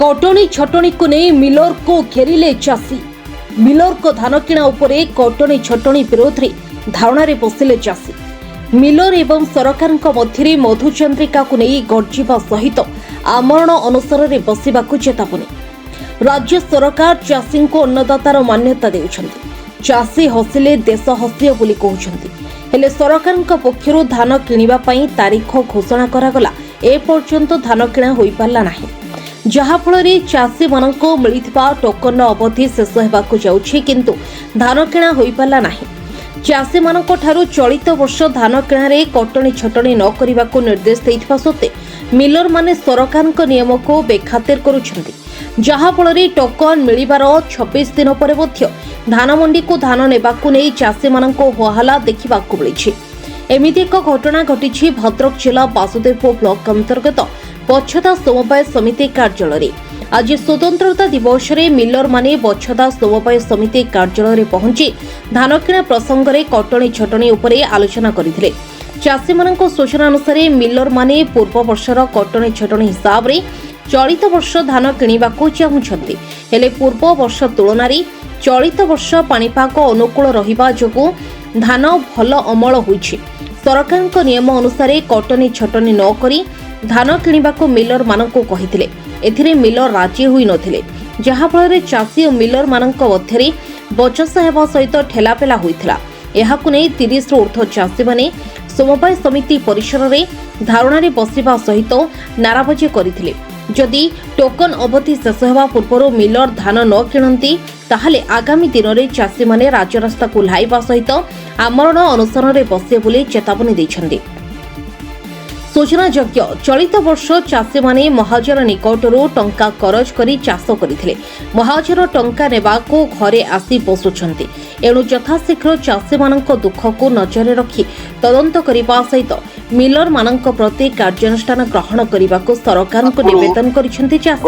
कटनी छटनी को नहीं मिलर को घेरिले चाषी। मिलर को धान किणा उपरे कटनी छटनी विरोध में धारणा रे बसिले चाषी। मिलर एवं सरकार मध्य मधुचंद्रिका को नहीं गर्जिबा सहित आमरण अनुसार रे बसिबाकु चेतावनी। राज्य सरकार चाषी को अन्नदातार मान्यता देउछन्ति। चाषी हसिले देश हसियो बोली कहउछन्ति। हेले सरकार पक्षरु धान किनिबा पई तारीख घोषणा करागला ए पर्यंत धान किणा होई पारला नाही, जहाँफल चाषी मानक मिलिथिबा टोकन अवधि शेष होबाकु जाउछि, किंतु धान किणा होई पारला नाही। चाषी मानक ठारू चलित वर्ष धान किणारे कटनी छटनी न करिबाकु निर्देश दैथिबा सत्ते मिलर माने सरकार नियम को बेखातिर करुछन्ति, जहाँफल टोकन मिलिबार 26 दिन पर मध्य धान मंडी को धान नेबाकु नै चाषी मानक होहल्ला देखिबाकु मिलिछि। एमिति एक घटना घटिछि भद्रक जिला बासुदेवपुर ब्लॉक अंतर्गत बछदा समवाय समिति कार्यालय। आज स्वतंत्रता दिवस रे मिलर माने बछदा समवाय समिति कार्यालय पहुंची धान किणा प्रसंग में कटनी छटनी उपरे आलोचना करथिले। चाषी मानक सूचना अनुसार मिलर माने पूर्व वर्षर कटनी छटनी हिसाब रे चलित वर्ष धान किणिबाकु चाहुछन्ति, हेले पूर्व वर्ष तुलना रे चलित वर्ष पाणीपाग अनुकूल रहिबा जोगु धान भल अमल होइछि। सरकार नियम अनुसार कटनी छटनी न करी धान किणिबाकु मिलर मानकु कहिथिले। एथिरे मिलर राजी होई नथिले, जहाँफल चाषी और मिलर मानक मध्य बचसा हेबा सहित ठेलापेला होइथिला। एहाकु नै 30 रु ऊर्ध्व चाषी माने समवाय समिति परिसर रे धारणा रे बसिबा सहित नाराबाजी करथिले। जदि टोकन अवधि शेष हेबा पूर्व मिलर धान न किणंती ताहले आगामी दिन में चाषी माने राजरास्ता को लाइबा सहित आमरण अनुसरण रे बसे बोली चेतावनी दैछन्ति। सूचनायोग्य चलित वर्ष चाषी माने महाजन निकटरू टंका करज करी चाष करथिले। महाजन टंका नेबाको घरे आसी बसुछन्ति। एणु यथाशीघ्र चाषी मानक दुख को नजर रखी तदंत करबा सहित मिलर मानक प्रति कार्यानुष्ठान ग्रहण करबाको सरकार को निवेदन करिसेंति चाषी।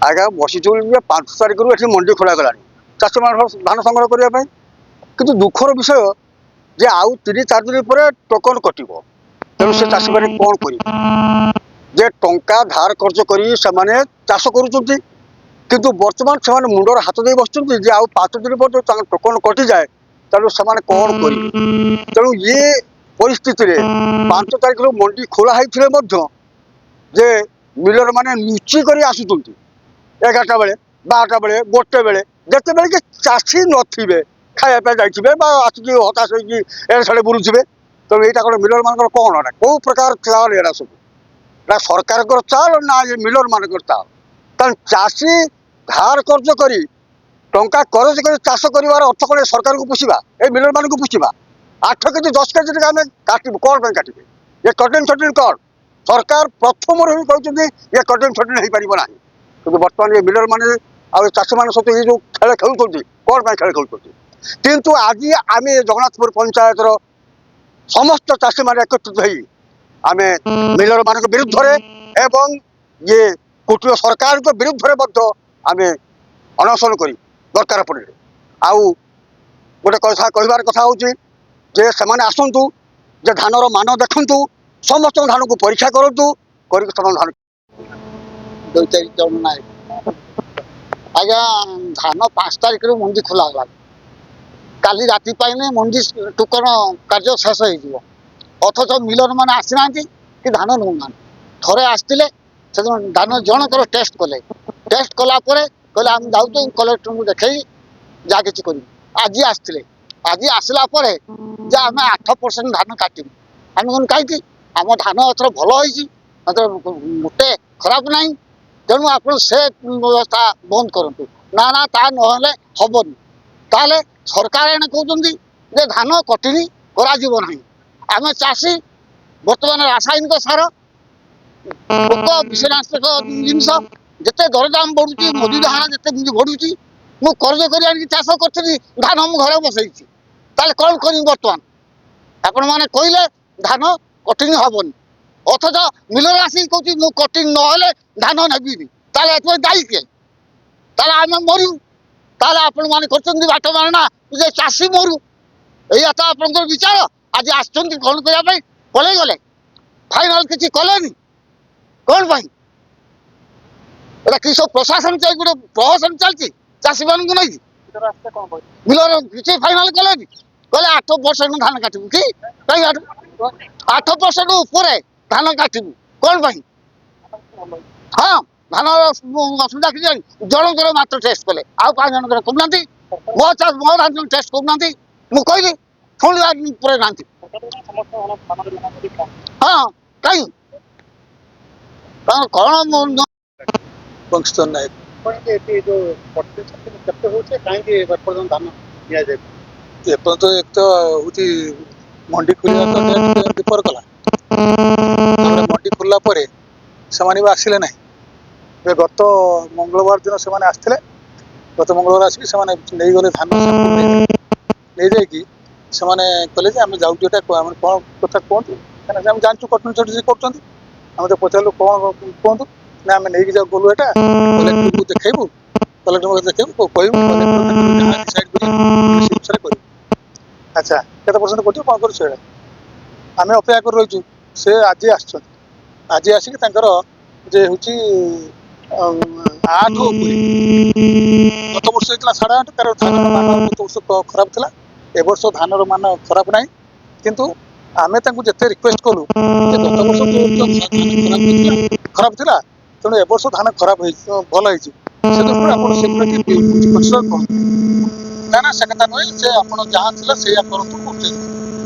आगे बसी 5 तारिख मंडी खोला गलानी चाषी मान धान संग्रह करने किंतु दुखर विषय जे आउ 3-4 दिन पर टोकन कटिबो, तेणु से चाषी मैंने कौन कर टंका धार कर्ज करी से चाष करुँच, किंतु बर्तमान से मुंडर हाथ दे बस आउ 5 दिन पर टोकन कटि जाए तेणु से कौन कर। तेणु ये परिस्थिति 5 तारिख मंडी खोला होते जे मिलर माने लुचि कर आसुंट 11टा बेले 12टा बेले 1टे बेले जिते बेले कि चाषी नथिबे खाया जाइए आसिक हताश होड़े बुलूबे। तेणु यहाँ कौन मिलर मान कौन है कौ प्रकार चाल एरा सब ना सरकार चाल ना ये मिलर मान चाल। कारण चाषी धार कर्ज कर टंका करज कर चाष कर अर्थ कौन सरकार को पुषा ए मिलर मान को पुषा 8 केजी 10 केजी आम काटू कौन पर काटे ये कटिंग छटिंग कौन सरकार प्रथम ही कहते ये कटिंग छटिंग हो पार ना, कि बर्तमान ये मिलर मैंने चाषी मान सहित ये जो खेल खेलुं कौन पर खेल खेलुं। किंतु आज आम जगन्नाथपुर पंचायत समस्त चाषी मान एकत्रित हो आम मिलर मान विरुद्ध एवं ये कुटीर सरकार के विरुद्ध आम अनशन कर दरकार पड़े आउ गोटे कथा कहबार कथा हूँ जे से आसतु जे धानर मान देखु समस्त धान को परीक्षा करूँ कर धान 2 तारिख आज्ञा धान 5 तारिख मंडी खोला गला काली राति पाइने मंडी टोकन कार्य शेष हो अथच मिलर मैंने आसीना कि धान नौना थे आसते धान जनकर टेस्ट कले टेस्ट कलापर कहले आम जाऊँ कलेक्टर को देखे जहाँ कि कर आज आसते आज आसला आम 8% धान काटू आम कौन कहीं आम धान एथर भल हो गोटे खराब ना तेणु आप व्यवस्था बंद करूँ ना ना ता ना हेनी ताले सरकार एने कहते धान कटिनी करा आम चाषी बर्तमान रासायनिक सार पोक विषनाशक जिनस जिते दरदाम बढ़ुची मजूरी हारा जिते बढ़ुची मु कर्ज कर चाष करी धान मु घरे बसई कौन कर बर्तमान आपण मैंने कहले धान कटिंग हेनी अथच मिलर आसिक कौच मु कटिंग ना धान नेबी दायी किए आम मरु आपण मैंने बाट मारना जे चाषी मरु या तो आप विचार आज आसुँच कौन करने पलि गले फाइनाल किसी कले कौन पाई एटा कि सब प्रशासन चाहि गोटे प्रहसन चलती चाषी मान को नहीं मिलर किसी फाइनाल कले कहले 8% धान काटबू कि कहीं 8% ऊपर धान काटबू कौन पाई हाँ धान असुविधा कि जनकर मात्र टेस्ट कले आउ 5 जनकर कहना मो धान टेस्ट करना मुझे कहली पुणी पूरे ना हाँ कहीं कौन बंकिस्तान नायक एपर्यंत एक तो हूँ मंडी खुलिया तो दीपर कला मंडी खुलला परे से आसिले ना गत मंगलवार दिन से आसते गत मंगलवार आसिक से नहीं गले धान नहीं जाकि से कहले आम जाऊँ कौन कथा कहतु कहीं जानचु कटनी छटी से कर तो पचारू कौन कहतु ना आम नहीं जाऊ गलु एटा कलेक्टर को देखू कलेक्टर देखू कहूँ डिसाइड कर अच्छा केते परसेंट कर कौन कर आम अपेक्षा कर रही से आज आज आसिक जे हूँ 8 गत वर्ष होता 8.5 तार धान मान गत वर्ष खराब था ए वर्ष धान मान खराब ना किंतु आमे जिते रिक्वेस्ट कलु गत वर्ष जो धान खराब था तेणु ए वर्ष धान खराब भल हो ना ना से कथा नुहे से आप जहाँ थी से करूँ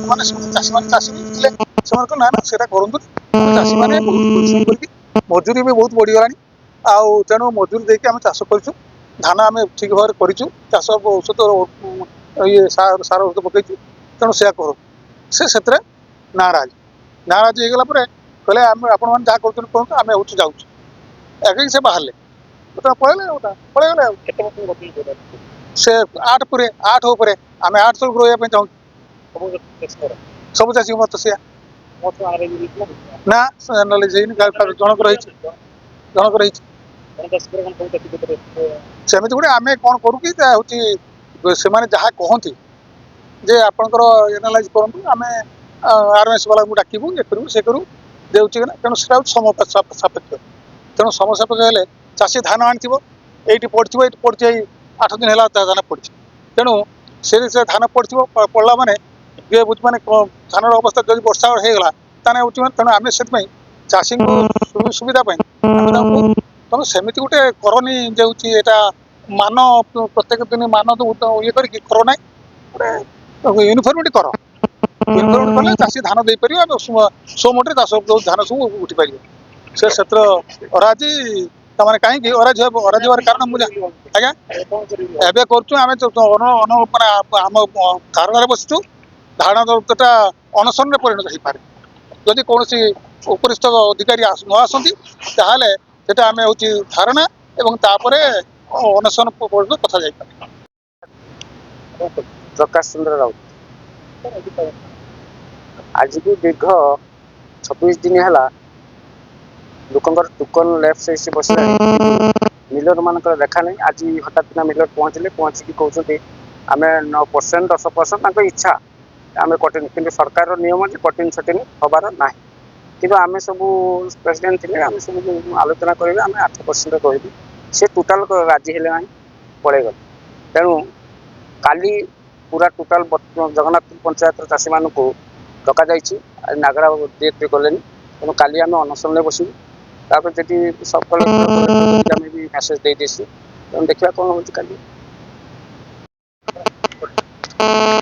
मैंने चाषी मैंने चाषी भी थे से ना ना से करूँ चाषी मैंने बहुत परिश्रम करके मजूरी भी बहुत बढ़ीगला आउ तेणु मजूरी देके आम चाष कर धान आम ठीक भाव कर चाष औषध ये सार औषध पकईचु तेणु से करूँ से नाराज नाराज हो गला कहले आपण मैंने जहाँ कर कहूँ आम हूँ जाऊँ एक से बाहर पलैले पलैगले से 8 पूरे 8 उपर आम 8 तक रही चाहूँ सब चाषी मत से ना जनक रही जनक रही सेमती गोटे आम कौन करूँ कि हूँ से जहाँ कहती जे आपंकर एनालाइज करूँ आम आरएमएस वाला डाकबू ये करूँ से करूँ देना तेणु से सापेक्ष तेणु समय सापेक्ष हेल्ले चाषी धान आनी ये पड़ी 8 दिन है धान पड़ी तेणु से धान पड़ी पड़ा मैंने ये बुझ मैंने धान अवस्था जब वर्षा होगा ताने तेणु आम से चाषी सुविधा तुम सेमती गोटे करनी जो मान प्रत्येक दिन मान ये कर ना गोटे यूनिफर्मिटी कर यूनिफर्मिटी कले चाषी धान दे पार सोमटे चाष धान सब उठी पार से अराजी तमाने कहीं अराज अराजर कारण मुझे आज्ञा एवं करें आम धारणा बसचु धारणा जोटा अनशन परिणत हो पारे जदि कौन उपरिस्थ अधिकारी न आसती ताहले सेटा आम हूँ धारणा एवं तापरे अनशन पर्यटन कथा जाए प्रकाश चंद्र राउत आज भी दीर्घ 26 दिन है लोकंर टोकन लेफ्ट साइड से बस मिलर मान देखा नहीं आज हठात ना मिलर पहुँचले पहुँचिकी कहते आम 9% 10% इच्छा आम कटिन कि सरकार नियम जे कटिन छटिन हबार ना कि आम सब प्रेसिडेंट थे आम सब आलोचना करेंगे आम 8% कहबी से टोटाल राजी है ना पड़े गले तेणु काली पूरा टोटाल जगन्नाथ पंचायत चाषी मान डक नागरा डेट गले तेणु काली आम अनशन बसू तापर जी सब कलेक्टर आम भी मेसेज दे देसी तेणु देखा कौन हो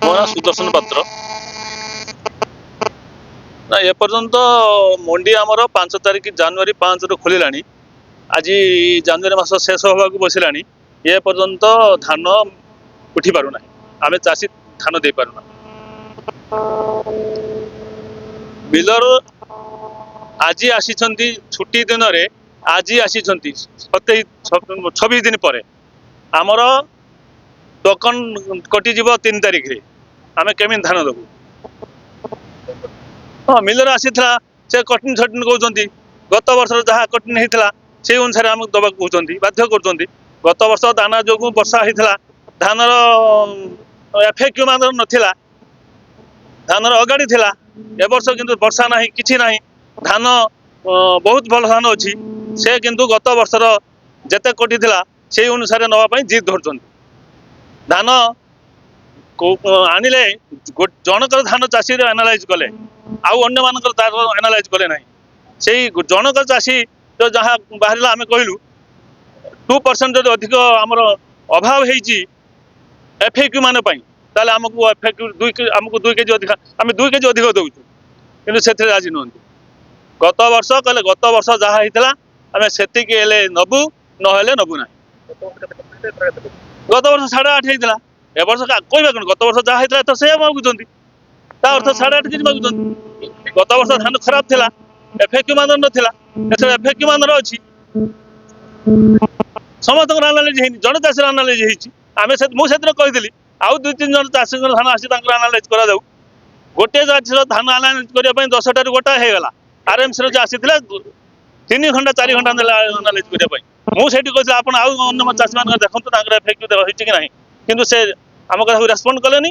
मोना सुदर्शन पात्र ना एपर्यंत मंडी आमर 5 तारिख जनवरी 5 रु खोल आज जनवरी मास शेष होगा बसला ये पर्यंत धान उठी पारना आम चाषी धान दे पारना मिलर आज आसी छुट्टी दिन रे आज आसी 26 दिन पर आमर टोकन कटिज 3 तारिख रे आम केमी धान देबू हाँ मिलर आसी से कटिन छटिन कहते गत वर्ष जहाँ कटिन होता से अनुसार आम दबा कहते बाध्य कर गत वर्ष दाना जो वर्षा होता धानर एफेक्ट नाला धानर अगाड़ी थिला ए वर्ष किंतु वर्षा ना कि ना धान ବହୁତ ଭଲ ଧାନ ଅଛି ସେ କିନ୍ତୁ ଗତ ବର୍ଷର ଯେତେ କୋଟି ଥିଲା ସେଇ ଅନୁସାରେ ନେବା ପାଇଁ ଜିଦ୍ ଧରୁଛନ୍ତି। ଧାନ ଆଣିଲେ ଜଣକର ଧାନ ଚାଷୀର ଆନାଲାଇଜ କଲେ ଆଉ ଅନ୍ୟମାନଙ୍କର ତାର ଆନାଲାଇଜ କଲେ ନାହିଁ। ସେଇ ଜଣକର ଚାଷୀ ଯାହା ବାହାରିଲା ଆମେ କହିଲୁ 2% ଯଦି ଅଧିକ ଆମର ଅଭାବ ହେଇଛି FAQ ମାନ ପାଇଁ ତାହେଲେ ଆମକୁ FAQ ଆମକୁ 2 କେଜି ଅଧିକ ଆମେ 2 କେଜି ଅଧିକ ଦଉଛୁ କିନ୍ତୁ ସେଥିରେ ରାଜି ନୁହନ୍ତି। ଗତ ବର୍ଷ କହିଲେ ଗତ ବର୍ଷ ଯାହା ହେଇଥିଲା ଆମେ ସେତିକି ହେଲେ ନବୁ ନହେଲେ ନବୁ ନାହିଁ। ଗତ ବର୍ଷ 8.5 ହେଇଥିଲା ଏ ବର୍ଷ କହିବା କଣ ଗତ ବର୍ଷ ଯାହା ହେଇଥିଲା ତ ସେଇଆ ମାଗୁଛନ୍ତି ତା ଅର୍ଥ 8.5 କେଜି ମାଗୁଛନ୍ତି। ଗତ ବର୍ଷ ଧାନ ଖରାପ ଥିଲା FAQ ମାନର ନଥିଲା ଏଥର FAQ ମାନର ଅଛି। ସମସ୍ତଙ୍କର ଆନାଲାଇଜ ହେଇନି ଜଣେ ଚାଷୀର ଆନାଲାଇଜ ହେଇଛି ମୁଁ ସେଦିନ କହିଥିଲି ଆଉ 2-3 ଜଣ ଚାଷୀଙ୍କର ଧାନ ଆସି ତାଙ୍କର ଆନାଲାଇଜ କରାଯାଉ। ଗୋଟିଏ ଚାଷୀର ଧାନ ଆନାଲାଇଜ କରିବା ପାଇଁ 10ଟାରୁ ଗୋଟାଏ ହେଇଗଲା। RMCର ଯେ ଆସିଥିଲା 3 ଘଣ୍ଟା 4 ଘଣ୍ଟା ନେଲା ଆନାଲାଇଜ କରିବା ପାଇଁ। ମୁଁ ସେଇଠି କହିଥିଲି ଆପଣ ଆଉ ଅନ୍ୟ ଚାଷୀମାନଙ୍କର ଦେଖନ୍ତୁ ତାଙ୍କର FAQ ହେଇଛି କି ନାହିଁ କିନ୍ତୁ ସେ ଆମ କଥାକୁ ରେସ୍ପଣ୍ଡ କଲେନି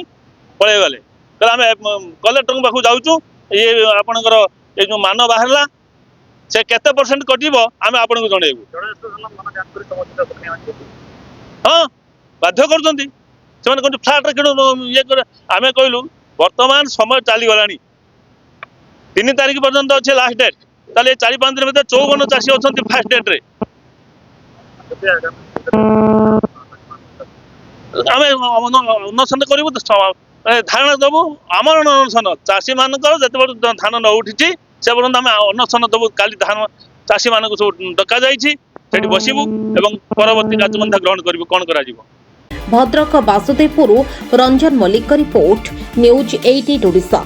ପଳେଇ ଗଲେ କହିଲେ ଆମେ କଲେକ୍ଟରଙ୍କ ପାଖକୁ ଯାଉଛୁ ଇଏ ଆପଣଙ୍କର ଏଇ ଯୋଉ ମାନ ବାହାରିଲା ସେ କେତେ % କଟିବ ଆମେ ଆପଣଙ୍କୁ ଜଣେଇବୁ। ହଁ ବାଧ୍ୟ କରୁଛନ୍ତି ସେମାନେ କହୁଛନ୍ତି ଫ୍ଲାଟରେ କିଣୁ ଇଏ କରେ। ଆମେ କହିଲୁ ବର୍ତ୍ତମାନ ସମୟ ଚାଲିଗଲାଣି 3 ତାରିଖ ପର୍ଯ୍ୟନ୍ତ ଅଛି ଲାଷ୍ଟ ଡେଟ୍ ତାହେଲେ 4-5 ଦିନ ଭିତରେ 54 ଚାଷୀ ଅଛନ୍ତି ଫାଷ୍ଟ ଡେଟ୍ରେ। ଆମେ ଅନଶନ କରିବୁ ଧାରଣା ଦେବୁ ଆମର ଅନଶନ ଚାଷୀ ମାନଙ୍କର ଯେତେବେଳେ ଧାନ ନ ଉଠିଛି ସେ ପର୍ଯ୍ୟନ୍ତ ଆମେ ଅନଶନ ଦେବୁ। କାଲି ଧାନ ଚାଷୀ ମାନଙ୍କୁ ସବୁ ଡକାଯାଇଛି ସେଠି ବସିବୁ ଏବଂ ପରବର୍ତ୍ତୀ କାର୍ଯ୍ୟପନ୍ଥା ଗ୍ରହଣ କରିବୁ କଣ କରାଯିବ। ଭଦ୍ରକ ବାସୁଦେବପୁରରୁ ରଞ୍ଜନ ମଲ୍ଲିକଙ୍କ ରିପୋର୍ଟ ନ୍ୟୁଜ୍ 18 ଓଡ଼ିଶା।